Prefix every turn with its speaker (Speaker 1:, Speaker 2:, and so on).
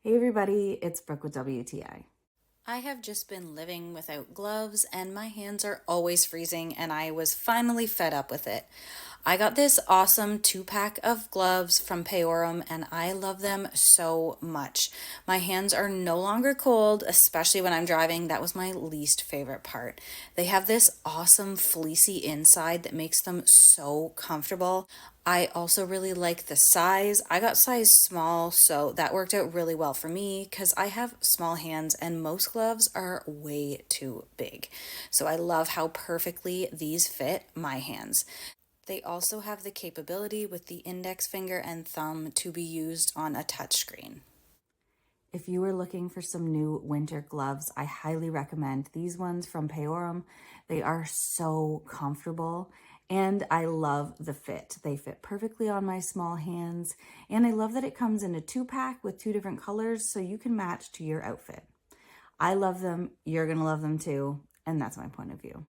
Speaker 1: Hey everybody, it's Brooke with WTI.
Speaker 2: I have just been living without gloves and my hands are always freezing, and I was finally fed up with it. I got this awesome 2 pack of gloves from Peyorom and I love them so much. My hands are no longer cold, especially when I'm driving. That was my least favorite part. They have this awesome fleecy inside that makes them so comfortable. I also really like the size. I got size small, so that worked out really well for me because I have small hands and most gloves are way too big. So I love how perfectly these fit my hands. They also have the capability with the index finger and thumb to be used on a touchscreen.
Speaker 1: If you are looking for some new winter gloves, I highly recommend these ones from Peyorom. They are so comfortable and I love the fit. They fit perfectly on my small hands, and I love that it comes in a 2 pack with 2 different colors so you can match to your outfit. I love them, you're gonna love them too, and that's my point of view.